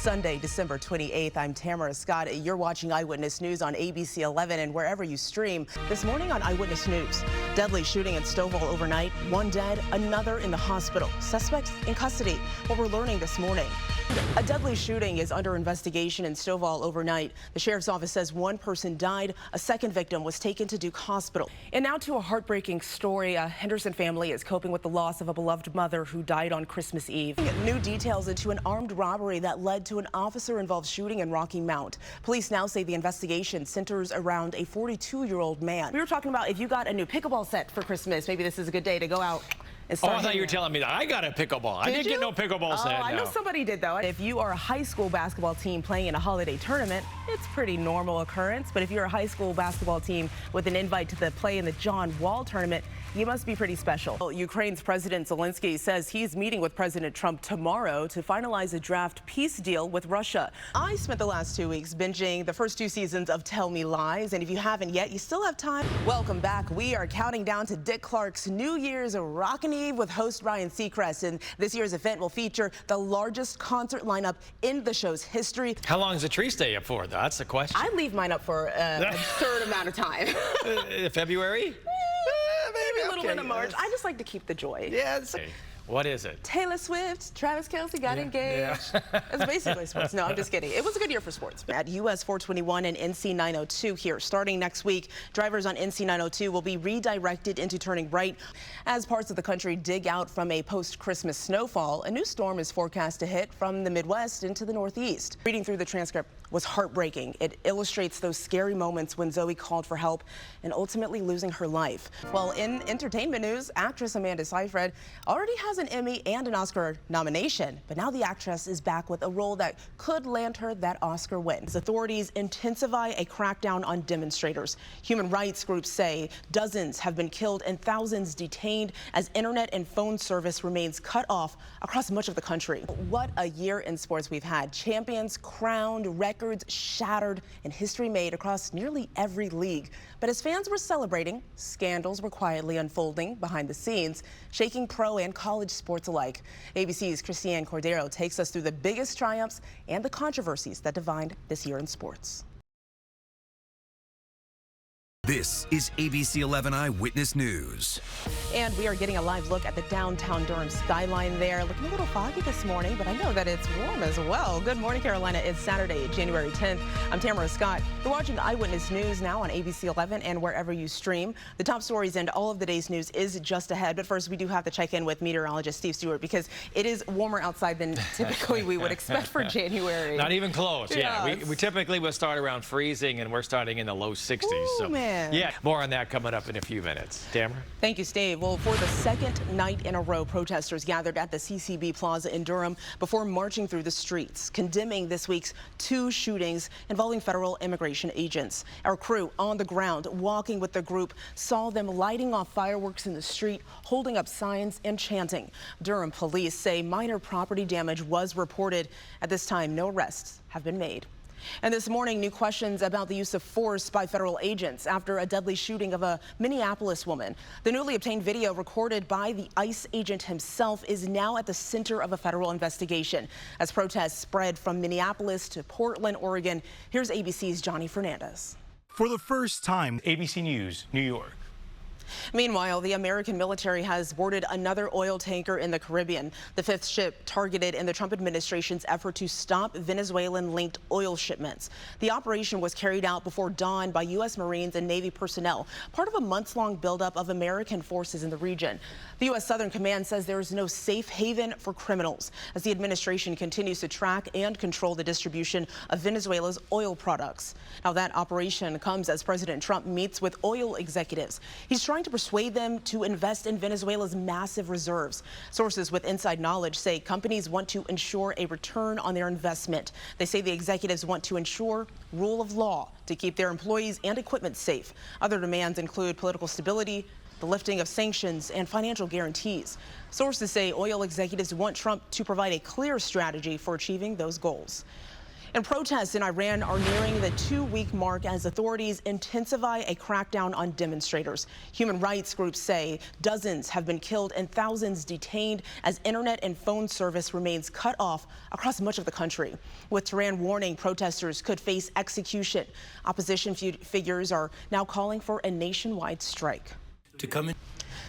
Sunday, December 28th. I'm Tamara Scott. You're watching Eyewitness News on ABC 11 and wherever you stream. This morning on Eyewitness News, deadly shooting in Stovall overnight. One dead, another in the hospital. Suspects in custody. What we're learning this morning. A deadly shooting is under investigation in Stovall overnight. The sheriff's office says one person died. A second victim was taken to Duke Hospital. And now to a heartbreaking story. A Henderson family is coping with the loss of a beloved mother who died on Christmas Eve. New details into an armed robbery that led to an officer-involved shooting in Rocky Mount. Police now say the investigation centers around a 42-year-old man. We were talking about if you got a new pickleball set for Christmas, maybe this is a good day to go out. I thought you were telling me that I got a pickleball. I didn't get no pickleball set. I know somebody did, though. If you are a high school basketball team playing in a holiday tournament, it's pretty normal occurrence. But if you're a high school basketball team with an invite to the play in the John Wall tournament, you must be pretty special. Ukraine's President Zelensky says he's meeting with President Trump tomorrow to finalize a draft peace deal with Russia. I spent the last 2 weeks binging the first 2 seasons of Tell Me Lies, and if you haven't yet, you still have time. Welcome back. We are counting down to Dick Clark's New Year's Rockin' Eve with host Ryan Seacrest, and this year's event will feature the largest concert lineup in the show's history. How long does the tree stay up for, though? That's the question. I leave mine up for an absurd amount of time. February? Maybe a little bit of March. I just like to keep the joy. Yeah. What is it? Taylor Swift, Travis Kelce got engaged. Yeah. It's basically sports. No, I'm just kidding. It was a good year for sports. At US 421 and NC 902 here. Starting next week, drivers on NC 902 will be redirected into turning right. As parts of the country dig out from a post-Christmas snowfall, a new storm is forecast to hit from the Midwest into the Northeast. Reading through the transcript was heartbreaking. It illustrates those scary moments when Zoe called for help and ultimately losing her life. Well, in entertainment news, actress Amanda Seyfried already has an Emmy and an Oscar nomination, but now the actress is back with a role that could land her that Oscar win. As authorities intensify a crackdown on demonstrators, human rights groups say dozens have been killed and thousands detained as internet and phone service remains cut off across much of the country. What a year in sports we've had. Champions crowned, records shattered, and history made across nearly every league. But as fans were celebrating, scandals were quietly unfolding behind the scenes, shaking pro and college sports alike. ABC's Christiane Cordero takes us through the biggest triumphs and the controversies that defined this year in sports. This is ABC 11 Eyewitness News. And we are getting a live look at the downtown Durham skyline there. Looking a little foggy this morning, but I know that it's warm as well. Good morning, Carolina. It's Saturday, January 10th. I'm Tamara Scott. You're watching Eyewitness News now on ABC 11 and wherever you stream. The top stories and all of the day's news is just ahead. But first, we do have to check in with meteorologist Steve Stewart because it is warmer outside than typically we would expect for January. Not even close. Yeah, we typically will start around freezing, and we're starting in the low 60s. Ooh, so man. Yeah, more on that coming up in a few minutes. Tamara? Thank you, Steve. Well, for the second night in a row, protesters gathered at the CCB Plaza in Durham before marching through the streets, condemning this week's 2 shootings involving federal immigration agents. Our crew on the ground, walking with the group, saw them lighting off fireworks in the street, holding up signs and chanting. Durham police say minor property damage was reported. At this time, no arrests have been made. And this morning, new questions about the use of force by federal agents after a deadly shooting of a Minneapolis woman. The newly obtained video recorded by the ICE agent himself is now at the center of a federal investigation. As protests spread from Minneapolis to Portland, Oregon, here's ABC's Johnny Fernandez. For the first time, ABC News, New York. Meanwhile, the American military has boarded another oil tanker in the Caribbean, the 5th ship targeted in the Trump administration's effort to stop Venezuelan-linked oil shipments. The operation was carried out before dawn by U.S. Marines and Navy personnel, part of a months-long buildup of American forces in the region. The U.S. Southern Command says there is no safe haven for criminals as the administration continues to track and control the distribution of Venezuela's oil products. Now, that operation comes as President Trump meets with oil executives. He's trying to persuade them to invest in Venezuela's massive reserves. Sources with inside knowledge say companies want to ensure a return on their investment. They say the executives want to ensure rule of law to keep their employees and equipment safe. Other demands include political stability, the lifting of sanctions, and financial guarantees. Sources say oil executives want Trump to provide a clear strategy for achieving those goals. And protests in Iran are nearing the 2-week mark as authorities intensify a crackdown on demonstrators. Human rights groups say dozens have been killed and thousands detained as internet and phone service remains cut off across much of the country. With Tehran warning protesters could face execution, opposition figures are now calling for a nationwide strike.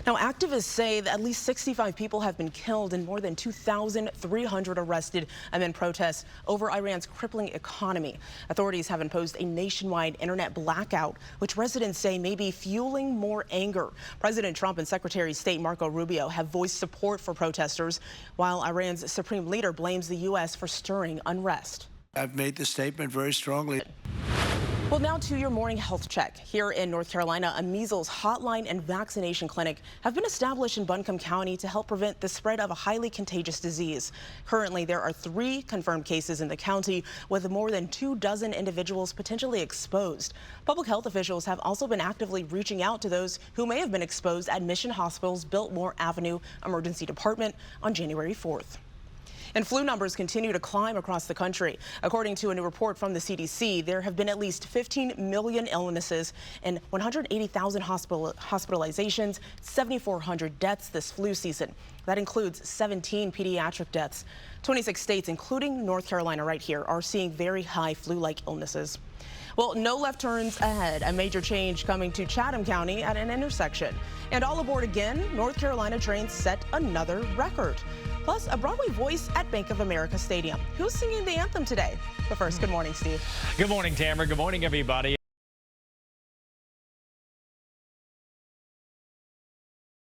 Now, activists say that at least 65 people have been killed and more than 2,300 arrested amid protests over Iran's crippling economy. Authorities have imposed a nationwide internet blackout, which residents say may be fueling more anger. President Trump and Secretary of State Marco Rubio have voiced support for protesters, while Iran's supreme leader blames the U.S. for stirring unrest. I've made the statement very strongly. Well, now to your morning health check. Here in North Carolina, a measles hotline and vaccination clinic have been established in Buncombe County to help prevent the spread of a highly contagious disease. Currently, there are 3 confirmed cases in the county, with more than 24 individuals potentially exposed. Public health officials have also been actively reaching out to those who may have been exposed at Mission Hospital's Biltmore Avenue Emergency Department on January 4th. And flu numbers continue to climb across the country. According to a new report from the CDC, there have been at least 15 million illnesses and 180,000 hospitalizations, 7,400 deaths this flu season. That includes 17 pediatric deaths. 26 states, including North Carolina right here, are seeing very high flu-like illnesses. Well, no left turns ahead. A major change coming to Chatham County at an intersection. And all aboard again, North Carolina trains set another record. Plus, a Broadway voice at Bank of America Stadium. Who's singing the anthem today? But first, good morning, Steve. Good morning, Tamara. Good morning, everybody.